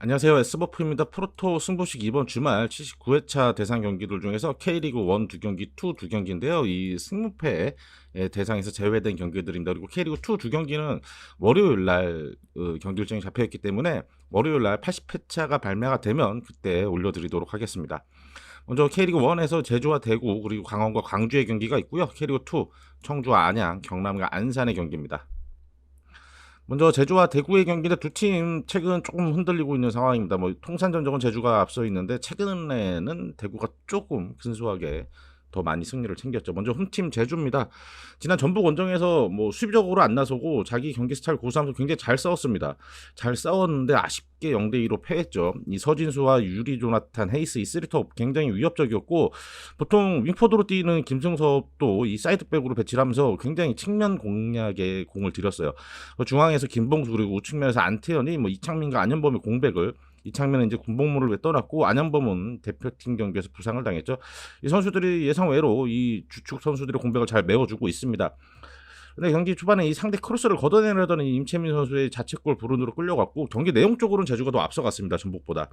안녕하세요. S버프입니다. 프로토 승부식 이번 주말 79회차 대상 경기들 중에서 K리그 1 2경기, 2 2경기인데요. 이 승무패 대상에서 제외된 경기들입니다. 그리고 K리그 2 2경기는 월요일 날 경기 일정이 잡혀있기 때문에 월요일 날 80회차가 발매가 되면 그때 올려드리도록 하겠습니다. 먼저 K리그 1에서 제주와 대구 그리고 강원과 광주의 경기가 있고요. K리그 2 청주와 안양, 경남과 안산의 경기입니다. 먼저 제주와 대구의 경기인데 두 팀 최근 조금 흔들리고 있는 상황입니다. 뭐 통산 전적은 제주가 앞서 있는데 최근에는 대구가 조금 근소하게 더 많이 승리를 챙겼죠. 먼저 홈팀 제주입니다. 지난 전북 원정에서 뭐 수비적으로 안 나서고 자기 경기 스타일 고수하면서 굉장히 잘 싸웠습니다. 잘 싸웠는데 아쉽게 0대2로 패했죠. 이 서진수와 유리 조나탄 헤이스 이 쓰리톱 굉장히 위협적이었고, 보통 윙포드로 뛰는 김승섭도 이 사이드백으로 배치를 하면서 굉장히 측면 공략에 공을 들였어요. 중앙에서 김봉수 그리고 우측면에서 안태현이 뭐 이창민과 안현범의 공백을, 이창민은 이제 군복무를 떠났고 안현범은 대표팀 경기에서 부상을 당했죠. 이 선수들이 예상 외로 이 주축 선수들의 공백을 잘 메워주고 있습니다. 근데 경기 초반에 이 상대 크로스를 걷어내려던 임채민 선수의 자책골 불운으로 끌려갔고, 경기 내용적으로는 제주가 더 앞서갔습니다. 전북보다.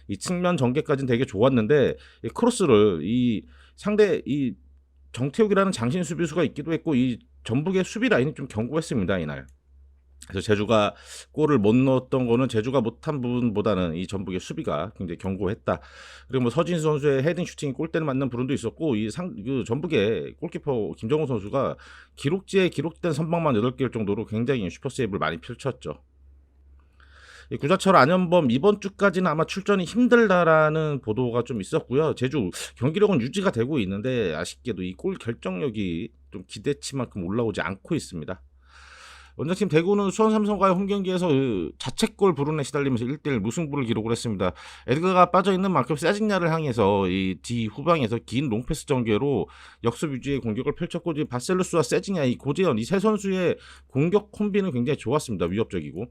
이 측면 전개까지는 되게 좋았는데 이 크로스를 이 상대 이 정태욱이라는 장신 수비수가 있기도 했고, 이 전북의 수비 라인이 좀 견고했습니다, 이날. 그래서 제주가 골을 못 넣었던 거는 제주가 못한 부분보다는 이 전북의 수비가 굉장히 견고했다. 그리고 뭐 서진수 선수의 헤딩 슈팅이 골대를 맞는 부분도 있었고, 그 전북의 골키퍼 김정우 선수가 기록지에 기록된 선방만 8개일 정도로 굉장히 슈퍼세이브를 많이 펼쳤죠. 구자철 안현범 이번 주까지는 아마 출전이 힘들다라는 보도가 좀 있었고요. 제주 경기력은 유지가 되고 있는데 아쉽게도 이 골 결정력이 좀 기대치만큼 올라오지 않고 있습니다. 원정팀 대구는 수원 삼성과의 홈경기에서 자책골 불운에 시달리면서 1대1 무승부를 기록을 했습니다. 에드가가 빠져있는 만큼 세징야를 향해서 이 뒤 후방에서 긴 롱패스 전개로 역습 위주의 공격을 펼쳤고, 바셀루스와 세징야 이 고재현 이 세 선수의 공격 콤비는 굉장히 좋았습니다. 위협적이고,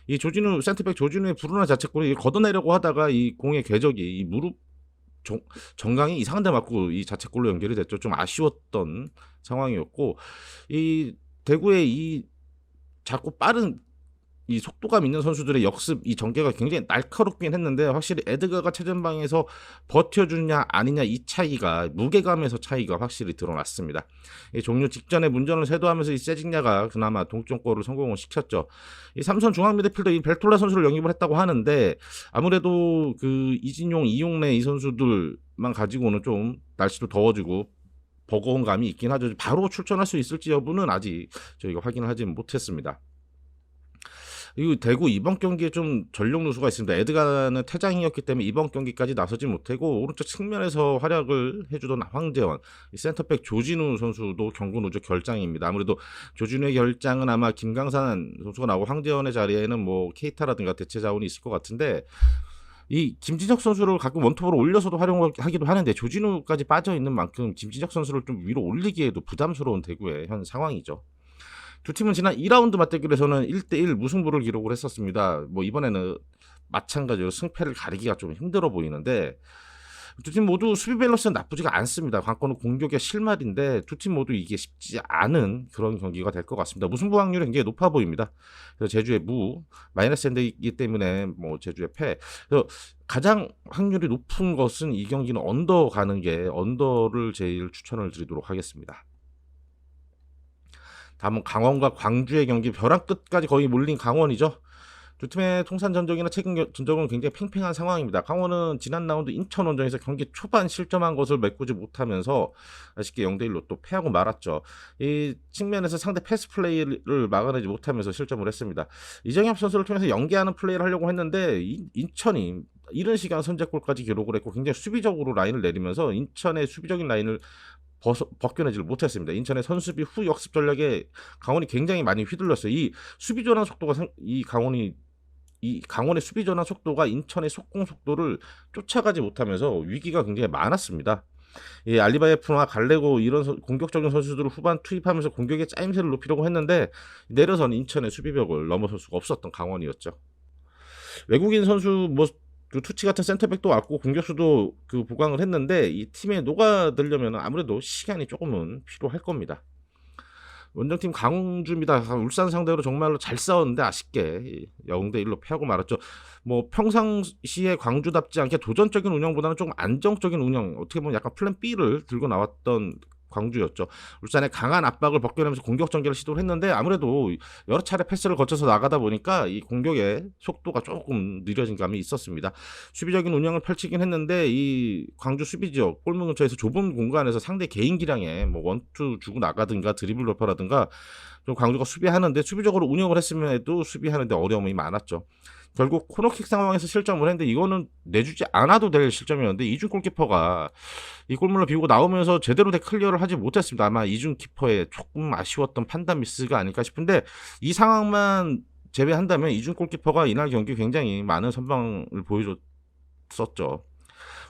이 조진우 센터백 조진우의 불운한 자책골을 걷어내려고 하다가 이 공의 궤적이 이 무릎 정강이 이상한 데 맞고 이 자책골로 연결이 됐죠. 좀 아쉬웠던 상황이었고, 이 대구의 이 자꾸 빠른 이 속도감 있는 선수들의 역습 이 전개가 굉장히 날카롭긴 했는데, 확실히 에드가가 최전방에서 버텨주냐 아니냐 이 차이가, 무게감에서 차이가 확실히 드러났습니다. 이 종료 직전에 문전을 쇄도하면서 이 세징야가 그나마 동점골을 성공을 시켰죠. 이 삼선 중앙 미드필더 이 벨톨라 선수를 영입을 했다고 하는데, 아무래도 그 이진용, 이용래 이 선수들만 가지고는 좀 날씨도 더워지고 버거운 감이 있긴 하죠. 바로 출전할 수 있을지 여부는 아직 저희가 확인을 하지 못했습니다. 그리고 대구 이번 경기에 좀 전력 누수가 있습니다. 에드가는 퇴장이었기 때문에 이번 경기까지 나서지 못하고, 오른쪽 측면에서 활약을 해주던 황재원, 센터백 조진우 선수도 경고 누적 결장입니다. 아무래도 조진우의 결장은 아마 김강산 선수가 나오고 황재원의 자리에는 뭐 케이타라든가 대체 자원이 있을 것 같은데, 이 김진혁 선수를 가끔 원톱으로 올려서도 활용하기도 하는데 조진우까지 빠져 있는 만큼 김진혁 선수를 좀 위로 올리기에도 부담스러운 대구의 현 상황이죠. 두 팀은 지난 2라운드 맞대결에서는 1대1 무승부를 기록을 했었습니다. 뭐 이번에는 마찬가지로 승패를 가리기가 좀 힘들어 보이는데, 두 팀 모두 수비 밸런스는 나쁘지가 않습니다. 관건은 공격의 실마리인데 두 팀 모두 이게 쉽지 않은 그런 경기가 될 것 같습니다. 무승부 확률이 굉장히 높아 보입니다. 그래서 제주의 마이너스 엔드이기 때문에 뭐 제주의 패. 그래서 가장 확률이 높은 것은 이 경기는 언더 가는 게, 언더를 제일 추천을 드리도록 하겠습니다. 다음은 강원과 광주의 경기, 벼랑 끝까지 거의 몰린 강원이죠. 두 팀의 통산 전적이나 최근 전적은 굉장히 팽팽한 상황입니다. 강원은 지난 라운드 인천 원정에서 경기 초반 실점한 것을 메꾸지 못하면서 아쉽게 0대1로 또 패하고 말았죠. 이 측면에서 상대 패스 플레이를 막아내지 못하면서 실점을 했습니다. 이정엽 선수를 통해서 연계하는 플레이를 하려고 했는데 인천이 이른 시간 선제골까지 기록을 했고, 굉장히 수비적으로 라인을 내리면서 인천의 수비적인 라인을 벗겨내지를 못했습니다. 인천의 선수비 후 역습 전략에 강원이 굉장히 많이 휘둘렸어요. 이 수비 전환 속도가 이 강원의 수비 전환 속도가 인천의 속공 속도를 쫓아가지 못하면서 위기가 굉장히 많았습니다. 이 알리바예프나 갈레고 이런 공격적인 선수들을 후반 투입하면서 공격의 짜임새를 높이려고 했는데 내려선 인천의 수비벽을 넘어설 수가 없었던 강원이었죠. 외국인 선수 뭐 투치 같은 센터백도 왔고 공격수도 그 보강을 했는데 이 팀에 녹아들려면 아무래도 시간이 조금은 필요할 겁니다. 원정팀 광주입니다. 울산 상대로 정말로 잘 싸웠는데 아쉽게 0대1로 패하고 말았죠. 뭐 평상시에 광주답지 않게 도전적인 운영보다는 조금 안정적인 운영, 어떻게 보면 약간 플랜 B를 들고 나왔던 광주였죠. 울산의 강한 압박을 벗겨내면서 공격 전개를 시도를 했는데 아무래도 여러 차례 패스를 거쳐서 나가다 보니까 이 공격의 속도가 조금 느려진 감이 있었습니다. 수비적인 운영을 펼치긴 했는데 이 광주 수비 지역 골문 근처에서 좁은 공간에서 상대 개인 기량에 뭐 원투 주고 나가든가 드리블 돌파라든가 좀 광주가 수비하는데 수비적으로 운영을 했음에도 수비하는데 어려움이 많았죠. 결국 코너킥 상황에서 실점을 했는데 이거는 내주지 않아도 될 실점이었는데 이준 골키퍼가 이 골문을 비우고 나오면서 제대로 된 클리어를 하지 못했습니다. 아마 이준 키퍼의 조금 아쉬웠던 판단 미스가 아닐까 싶은데 이 상황만 제외한다면 이준 골키퍼가 이날 경기 굉장히 많은 선방을 보여줬었죠.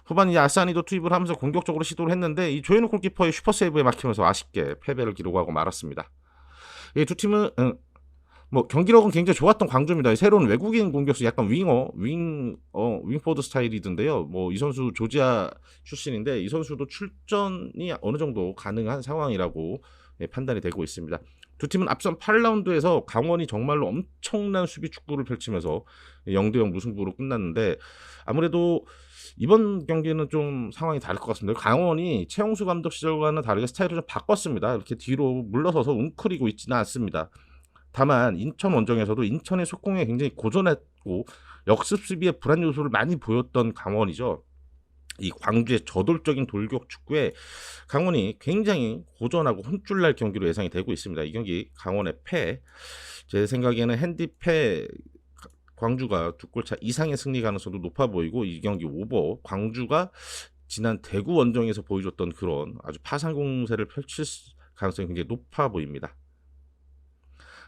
후반 이 알사니도 투입을 하면서 공격적으로 시도를 했는데 이 조현우 골키퍼의 슈퍼세이브에 막히면서 아쉽게 패배를 기록하고 말았습니다. 이 두 팀은 뭐 경기력은 굉장히 좋았던 광주입니다. 새로운 외국인 공격수 약간 윙포드 스타일이던데요. 뭐 이 선수 조지아 출신인데 이 선수도 출전이 어느 정도 가능한 상황이라고 판단이 되고 있습니다. 두 팀은 앞선 8라운드에서 강원이 정말로 엄청난 수비 축구를 펼치면서 0대0 무승부로 끝났는데 아무래도 이번 경기는 좀 상황이 다를 것 같습니다. 강원이 최용수 감독 시절과는 다르게 스타일을 좀 바꿨습니다. 이렇게 뒤로 물러서서 웅크리고 있지는 않습니다. 다만 인천 원정에서도 인천의 속공에 굉장히 고전했고 역습 수비의 불안 요소를 많이 보였던 강원이죠. 이 광주의 저돌적인 돌격 축구에 강원이 굉장히 고전하고 혼쭐날 경기로 예상이 되고 있습니다. 이 경기 강원의 패, 제 생각에는 핸디패 광주가 2골차 이상의 승리 가능성도 높아 보이고 이 경기 오버 광주가 지난 대구 원정에서 보여줬던 그런 아주 파상 공세를 펼칠 가능성이 굉장히 높아 보입니다.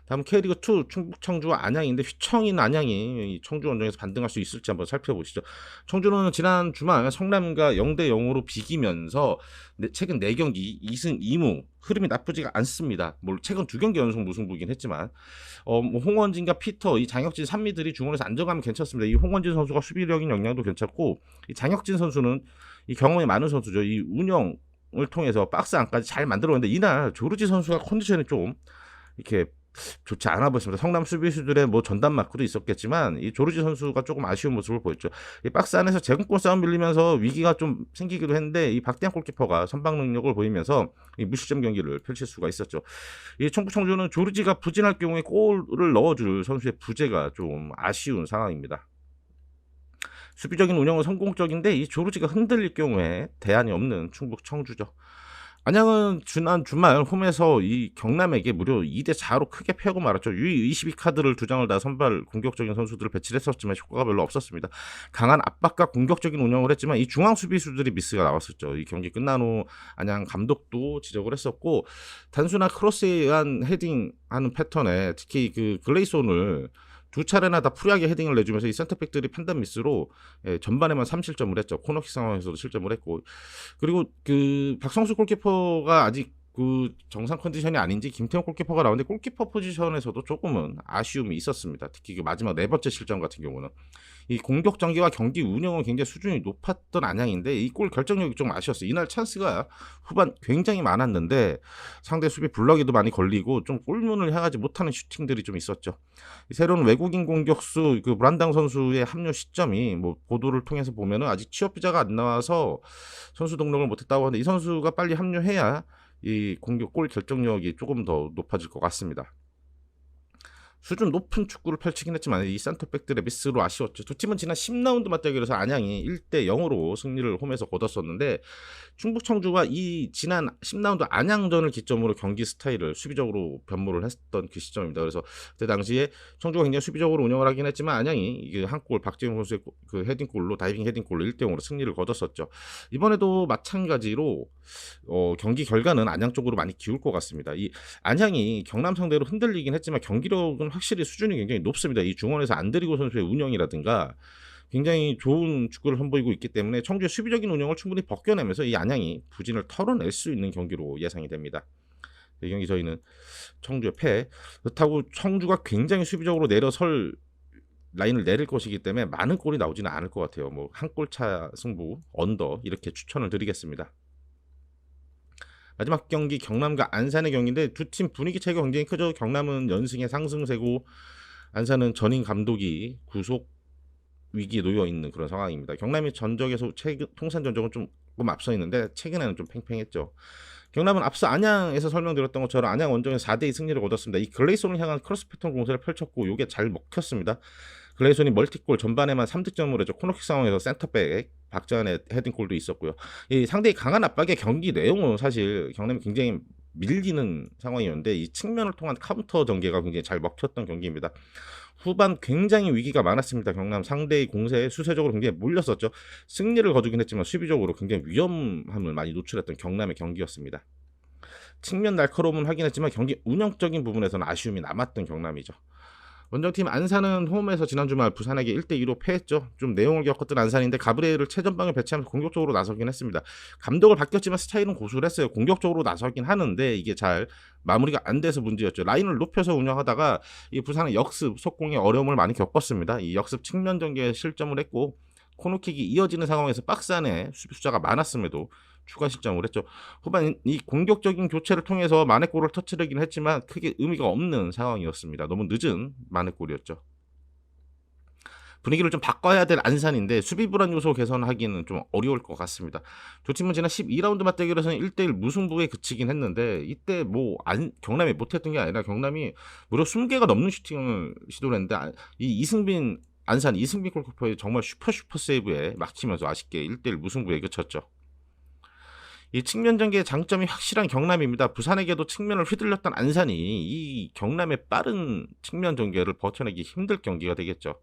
다음 K리그2 충북 청주와 안양인데 휘청인 안양이 청주 원정에서 반등할 수 있을지 한번 살펴보시죠. 청주는 지난 주말 성남과 0대0으로 비기면서 최근 4경기 2승 2무 흐름이 나쁘지가 않습니다. 뭐 최근 2경기 연속 무승부긴 했지만 뭐 홍원진과 피터, 이 장혁진 산미들이 중원에서 안정하면 괜찮습니다. 이 홍원진 선수가 수비력인 역량도 괜찮고 이 장혁진 선수는 이 경험이 많은 선수죠. 이 운영을 통해서 박스 안까지 잘 만들어냈는데 이날 조르지 선수가 컨디션이 좀 이렇게 좋지 않아 보였습니다. 성남 수비수들의 뭐 전담 마크도 있었겠지만 이 조르지 선수가 조금 아쉬운 모습을 보였죠. 이 박스 안에서 제공권 싸움 밀리면서 위기가 좀 생기기도 했는데 이 박대한 골키퍼가 선방 능력을 보이면서 이 무실점 경기를 펼칠 수가 있었죠. 이 충북 청주는 조르지가 부진할 경우에 골을 넣어줄 선수의 부재가 좀 아쉬운 상황입니다. 수비적인 운영은 성공적인데 이 조르지가 흔들릴 경우에 대안이 없는 충북 청주죠. 안양은 지난 주말 홈에서 이 경남에게 무려 2대4로 크게 패하고 말았죠. U22 카드를 2장을 다 선발 공격적인 선수들을 배치를 했었지만 효과가 별로 없었습니다. 강한 압박과 공격적인 운영을 했지만 이 중앙 수비수들이 미스가 나왔었죠. 이 경기 끝난 후 안양 감독도 지적을 했었고 단순한 크로스에 의한 헤딩하는 패턴에 특히 그 글레이손을 2차례나 다 프리하게 헤딩을 내주면서 이 센터백들이 판단 미스로 전반에만 3실점을 했죠. 코너킥 상황에서도 실점을 했고 그리고 그 박성수 골키퍼가 아직 그 정상 컨디션이 아닌지 김태형 골키퍼가 나오는데 골키퍼 포지션에서도 조금은 아쉬움이 있었습니다. 특히 그 마지막 4번째 실점 같은 경우는 이 공격 전개와 경기 운영은 굉장히 수준이 높았던 안양인데 이 골 결정력이 좀 아쉬웠어요. 이날 찬스가 후반 굉장히 많았는데 상대 수비 블럭에도 많이 걸리고 좀 골문을 향하지 못하는 슈팅들이 좀 있었죠. 새로운 외국인 공격수 그 브란당 선수의 합류 시점이 뭐 보도를 통해서 보면은 아직 취업 비자가 안 나와서 선수 등록을 못했다고 하는데 이 선수가 빨리 합류해야 이 공격 골 결정력이 조금 더 높아질 것 같습니다. 수준 높은 축구를 펼치긴 했지만 이 센터백들의 미스로 아쉬웠죠. 두 팀은 지난 10라운드 맞대결에서 안양이 1대0으로 승리를 홈에서 거뒀었는데 충북 청주가 이 지난 10라운드 안양전을 기점으로 경기 스타일을 수비적으로 변모를 했던 그 시점입니다. 그래서 그때 당시에 청주가 굉장히 수비적으로 운영을 하긴 했지만 안양이 이게 한 골 박재용 선수의 그 헤딩골로 다이빙 헤딩골로 1대0으로 승리를 거뒀었죠. 이번에도 마찬가지로 경기 결과는 안양 쪽으로 많이 기울 것 같습니다. 이 안양이 경남 상대로 흔들리긴 했지만 경기력은 확실히 수준이 굉장히 높습니다. 이 중원에서 안드리고 선수의 운영이라든가 굉장히 좋은 축구를 선보이고 있기 때문에 청주의 수비적인 운영을 충분히 벗겨내면서 이 안양이 부진을 털어낼 수 있는 경기로 예상이 됩니다. 이 경기 저희는 청주의 패. 그렇다고 청주가 굉장히 수비적으로 내려설 라인을 내릴 것이기 때문에 많은 골이 나오지는 않을 것 같아요. 뭐 한 골차 승부, 언더 이렇게 추천을 드리겠습니다. 마지막 경기 경남과 안산의 경기인데 두 팀 분위기 차이가 굉장히 크죠. 경남은 연승의 상승세고 안산은 전임 감독이 구속 위기에 놓여 있는 그런 상황입니다. 경남이 전적에서 통산 전적은 조금 앞서 있는데 최근에는 좀 팽팽했죠. 경남은 앞서 안양에서 설명드렸던 것처럼 안양 원정에서 4대2 승리를 거뒀습니다. 이 글레이손을 향한 크로스 패턴 공세를 펼쳤고 이게 잘 먹혔습니다. 글레이손이 멀티골 전반에만 3득점을 했죠. 코너킥 상황에서 센터백 박지환의 헤딩골도 있었고요. 이 상대의 강한 압박의 경기 내용은 사실 경남이 굉장히 밀리는 상황이었는데 이 측면을 통한 카운터 전개가 굉장히 잘 먹혔던 경기입니다. 후반 굉장히 위기가 많았습니다. 경남 상대의 공세에 수세적으로 굉장히 몰렸었죠. 승리를 거두긴 했지만 수비적으로 굉장히 위험함을 많이 노출했던 경남의 경기였습니다. 측면 날카로움은 확인했지만 경기 운영적인 부분에서는 아쉬움이 남았던 경남이죠. 원정팀 안산은 홈에서 지난 주말 부산에게 1대2로 패했죠. 좀 내용을 겪었던 안산인데 가브리엘을 최전방에 배치하면서 공격적으로 나서긴 했습니다. 감독을 바뀌었지만 스타일은 고수했어요. 공격적으로 나서긴 하는데 이게 잘 마무리가 안 돼서 문제였죠. 라인을 높여서 운영하다가 이 부산의 역습 속공에 어려움을 많이 겪었습니다. 이 역습 측면 전개에 실점을 했고 코너킥이 이어지는 상황에서 박스 안에 수비수자가 많았음에도 추가 실점을 했죠. 후반 이 공격적인 교체를 통해서 만회골을 터뜨리긴 했지만 크게 의미가 없는 상황이었습니다. 너무 늦은 만회골이었죠. 분위기를 좀 바꿔야 될 안산인데 수비 불안 요소 개선하기는 좀 어려울 것 같습니다. 두 팀은 지난 12라운드 맞대결에서는 1대1 무승부에 그치긴 했는데 이때 경남이 못했던 게 아니라 경남이 무려 20개가 넘는 슈팅을 시도를 했는데 이 안산 이승빈 골키퍼의 정말 슈퍼 세이브에 막히면서 아쉽게 1대1 무승부에 그쳤죠. 이 측면 전개의 장점이 확실한 경남입니다. 부산에게도 측면을 휘둘렸던 안산이 이 경남의 빠른 측면 전개를 버텨내기 힘들 경기가 되겠죠.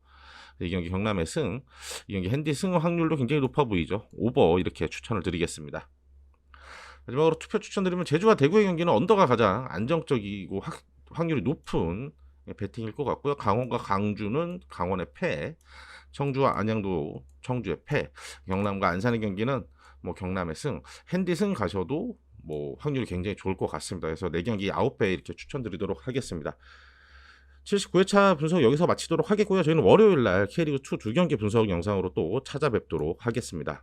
이 경기 경남의 이 경기 핸디 승 확률도 굉장히 높아 보이죠. 오버 이렇게 추천을 드리겠습니다. 마지막으로 투표 추천드리면 제주와 대구의 경기는 언더가 가장 안정적이고 확률이 높은 배팅일 것 같고요. 강원과 강주는 강원의 패, 청주와 안양도 청주의 패, 경남과 안산의 경기는 경남의 핸디 승 가셔도 확률이 굉장히 좋을 것 같습니다. 그래서 4경기 9배 이렇게 추천드리도록 하겠습니다. 79회차 분석 여기서 마치도록 하겠고요. 저희는 월요일 날 K리그2 2경기 분석 영상으로 또 찾아뵙도록 하겠습니다.